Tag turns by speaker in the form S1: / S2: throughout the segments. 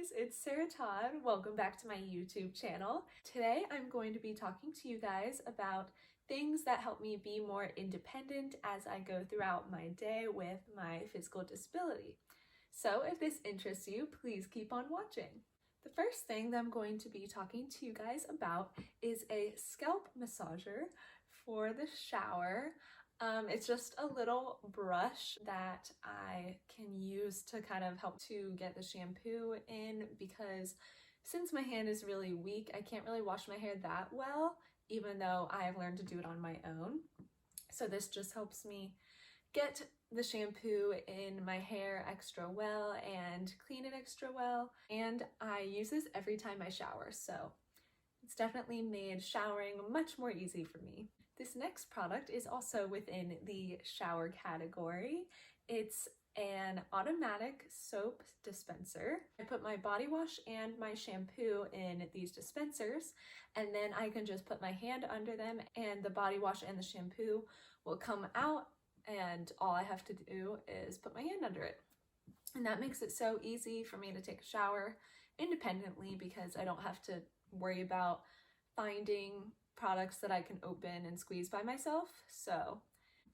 S1: guys, it's Sarah Todd. Welcome back to my YouTube channel. Today I'm going to be talking to you guys about things that help me be more independent as I go throughout my day with my physical disability. So if this interests you, please keep on watching. The first thing that I'm going to be talking to you guys about is a scalp massager for the shower. It's just a little brush that I can use to kind of help to get the shampoo in, because since my hand is really weak, I can't really wash my hair that well, even though I've learned to do it on my own. So this just helps me get the shampoo in my hair extra well and clean it extra well. And I use this every time I shower, so it's definitely made showering much more easy for me. This next product is also within the shower category. It's an automatic soap dispenser. I put my body wash and my shampoo in these dispensers, and then I can just put my hand under them and the body wash and the shampoo will come out, and all I have to do is put my hand under it. And that makes it so easy for me to take a shower independently, because I don't have to worry about finding products that I can open and squeeze by myself. So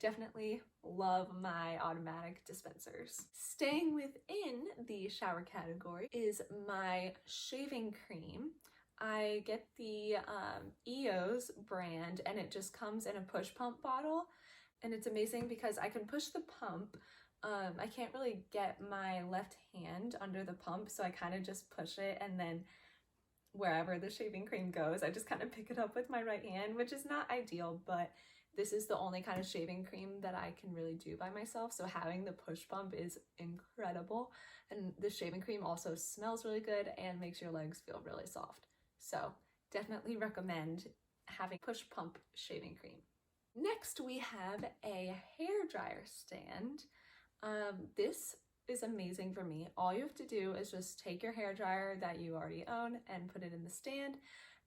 S1: definitely love my automatic dispensers. Staying within the shower category is my shaving cream. I get the EOS brand, and it just comes in a push pump bottle, and it's amazing because I can push the pump. I can't really get my left hand under the pump, so I kind of just push it, and then wherever the shaving cream goes, I just kind of pick it up with my right hand, which is not ideal, but this is the only kind of shaving cream that I can really do by myself. So having the push pump is incredible. And the shaving cream also smells really good and makes your legs feel really soft. So definitely recommend having push pump shaving cream. Next, we have a hair dryer stand. This is amazing for me. All you have to do is just take your hair dryer that you already own and put it in the stand,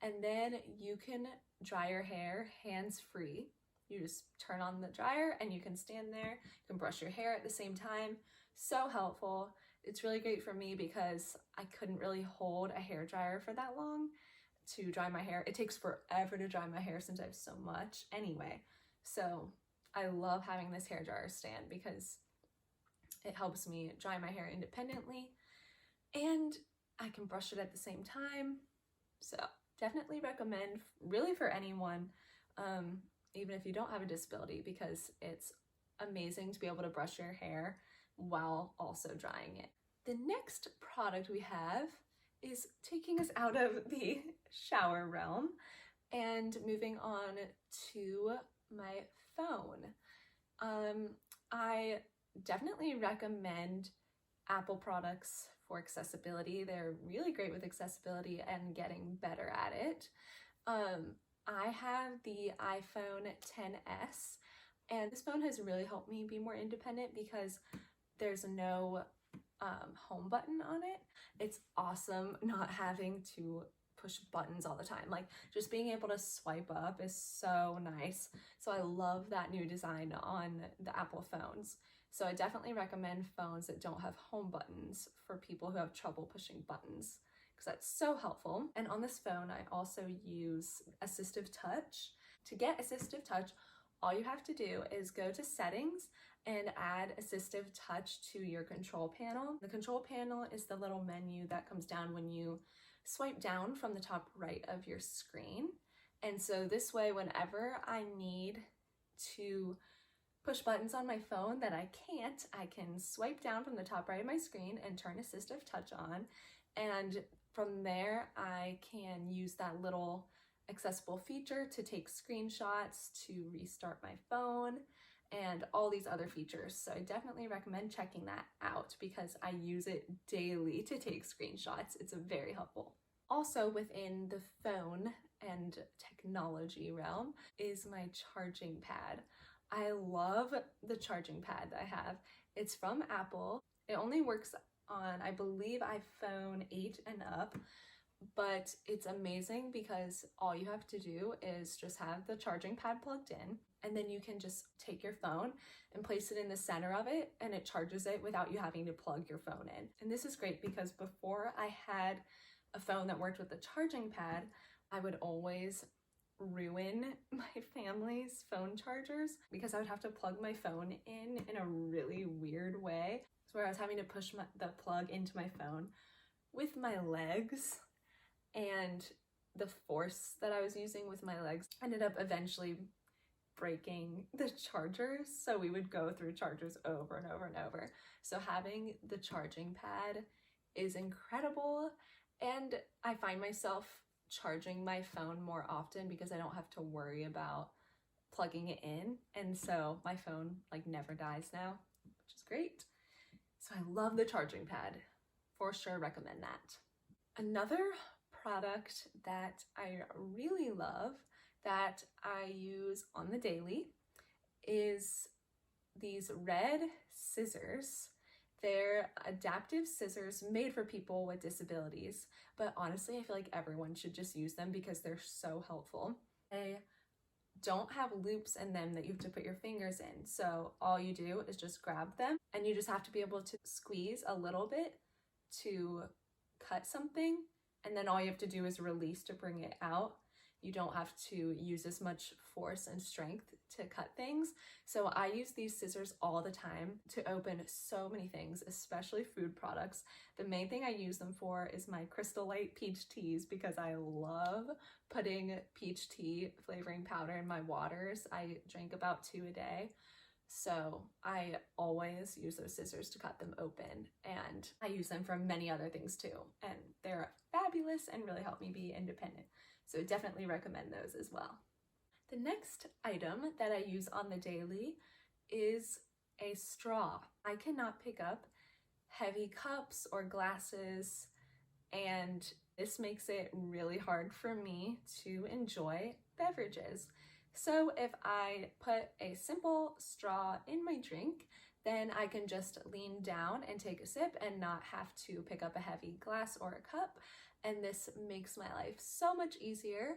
S1: and then you can dry your hair hands-free. You just turn on the dryer and you can stand there, you can brush your hair at the same time. So helpful. It's really great for me because I couldn't really hold a hair dryer for that long to dry my hair. It takes forever to dry my hair since I have so much anyway. So I love having this hair dryer stand because it helps me dry my hair independently, and I can brush it at the same time. So definitely recommend, really, for anyone, even if you don't have a disability, because it's amazing to be able to brush your hair while also drying it. The next product we have is taking us out of the shower realm and moving on to my phone. I definitely recommend Apple products for accessibility. They're really great with accessibility and getting better at it. I have the iPhone XS, and this phone has really helped me be more independent because there's no home button on it. It's awesome not having to push buttons all the time. Like, just being able to swipe up is so nice. So I love that new design on the Apple phones. So I definitely recommend phones that don't have home buttons for people who have trouble pushing buttons, because that's so helpful. And on this phone, I also use Assistive Touch. To get Assistive Touch, all you have to do is go to Settings and add Assistive Touch to your control panel. The control panel is the little menu that comes down when you swipe down from the top right of your screen. And so this way, whenever I need to push buttons on my phone that I can't, I can swipe down from the top right of my screen and turn Assistive Touch on. And from there, I can use that little accessible feature to take screenshots, to restart my phone, and all these other features. So I definitely recommend checking that out because I use it daily to take screenshots. It's very helpful. Also within the phone and technology realm is my charging pad. I love the charging pad that I have. It's from Apple. It only works on, I believe, iPhone 8 and up, but it's amazing because all you have to do is just have the charging pad plugged in, and then you can just take your phone and place it in the center of it, and it charges it without you having to plug your phone in. And this is great because before I had a phone that worked with the charging pad, I would always ruin my family's phone chargers because I would have to plug my phone in a really weird way. So where I was having to push the plug into my phone with my legs, and the force that I was using with my legs ended up eventually breaking the chargers. So we would go through chargers over and over and over. So having the charging pad is incredible. And I find myself charging my phone more often because I don't have to worry about plugging it in. And so my phone like never dies now, which is great. So I love the charging pad. For sure recommend that. Another product that I really love that I use on the daily is these red scissors. They're adaptive scissors made for people with disabilities, but honestly, I feel like everyone should just use them because they're so helpful. They don't have loops in them that you have to put your fingers in. So all you do is just grab them, and you just have to be able to squeeze a little bit to cut something, and then all you have to do is release to bring it out. You don't have to use as much force and strength to cut things. So I use these scissors all the time to open so many things, especially food products. The main thing I use them for is my Crystal Light peach teas because I love putting peach tea flavoring powder in my waters. I drink about 2 a day. So I always use those scissors to cut them open, and I use them for many other things too. And they're fabulous and really help me be independent. So definitely recommend those as well. The next item that I use on the daily is a straw. I cannot pick up heavy cups or glasses, and this makes it really hard for me to enjoy beverages. So if I put a simple straw in my drink, then I can just lean down and take a sip and not have to pick up a heavy glass or a cup. And this makes my life so much easier.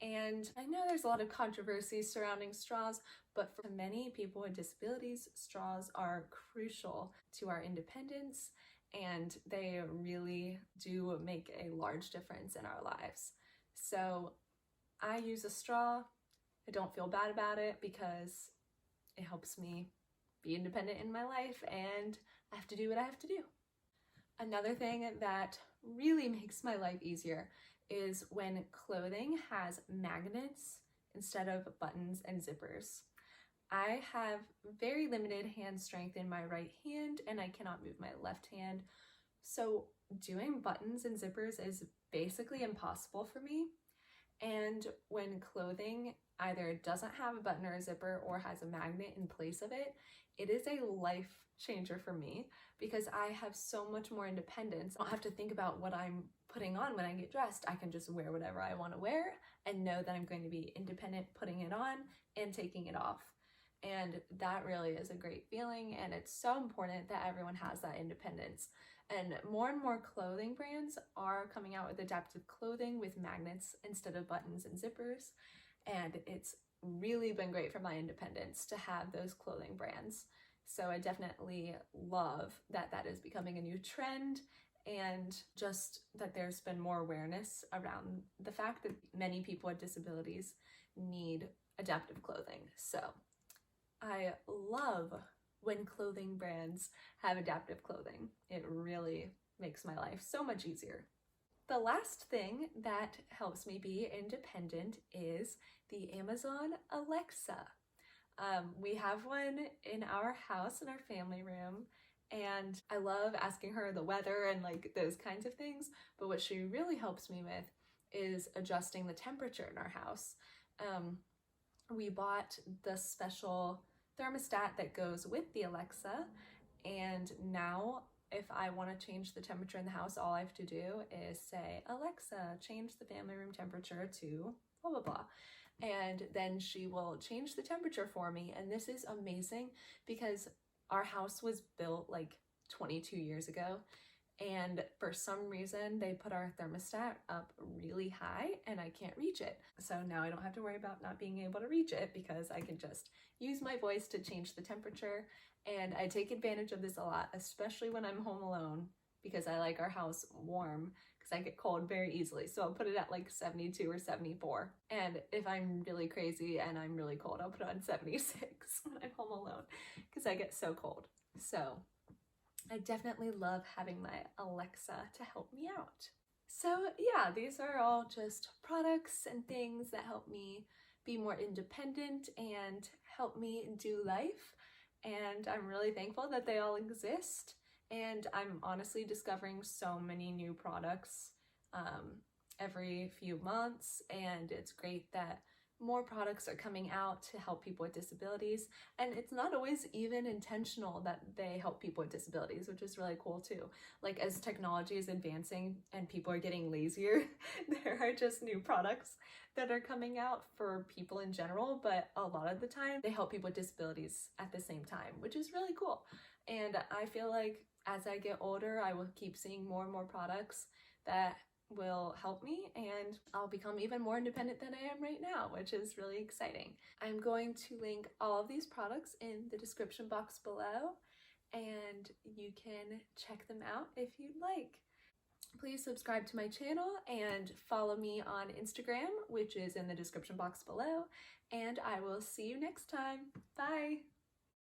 S1: And I know there's a lot of controversy surrounding straws, but for many people with disabilities, straws are crucial to our independence, and they really do make a large difference in our lives. So I use a straw. I don't feel bad about it because it helps me be independent in my life, and I have to do what I have to do. Another thing that really makes my life easier is when clothing has magnets instead of buttons and zippers. I have very limited hand strength in my right hand, and I cannot move my left hand. So doing buttons and zippers is basically impossible for me. And when clothing either doesn't have a button or a zipper or has a magnet in place of it, it is a life changer for me because I have so much more independence. I don't have to think about what I'm putting on when I get dressed. I can just wear whatever I want to wear and know that I'm going to be independent putting it on and taking it off. And that really is a great feeling, and it's so important that everyone has that independence. And more clothing brands are coming out with adaptive clothing with magnets instead of buttons and zippers. And it's really been great for my independence to have those clothing brands. So I definitely love that that is becoming a new trend, and just that there's been more awareness around the fact that many people with disabilities need adaptive clothing. So I love when clothing brands have adaptive clothing. It really makes my life so much easier. The last thing that helps me be independent is the Amazon Alexa. We have one in our house, in our family room, and I love asking her the weather and like those kinds of things, but what she really helps me with is adjusting the temperature in our house. We bought the special thermostat that goes with the Alexa, and now if I want to change the temperature in the house, all I have to do is say, Alexa, change the family room temperature to blah, blah, blah. And then she will change the temperature for me. And this is amazing because our house was built like 22 years ago. and for some reason they put our thermostat up really high and I can't reach it. So now I don't have to worry about not being able to reach it because I can just use my voice to change the temperature, and I take advantage of this a lot, especially when I'm home alone, because I like our house warm because I get cold very easily. So I'll put it at like 72 or 74. And if I'm really crazy and I'm really cold, I'll put it on 76 when I'm home alone because I get so cold. So I definitely love having my Alexa to help me out. So yeah, these are all just products and things that help me be more independent and help me do life. And I'm really thankful that they all exist. And I'm honestly discovering so many new products every few months, and it's great that more products are coming out to help people with disabilities. And it's not always even intentional that they help people with disabilities, which is really cool too. Like, as technology is advancing and people are getting lazier, there are just new products that are coming out for people in general, but a lot of the time they help people with disabilities at the same time, which is really cool. And I feel like as I get older, I will keep seeing more and more products that will help me, and I'll become even more independent than I am right now, which is really exciting. I'm going to link all of these products in the description box below, and you can check them out if you'd like. Please subscribe to my channel and follow me on Instagram, which is in the description box below, and I will see you next time. Bye!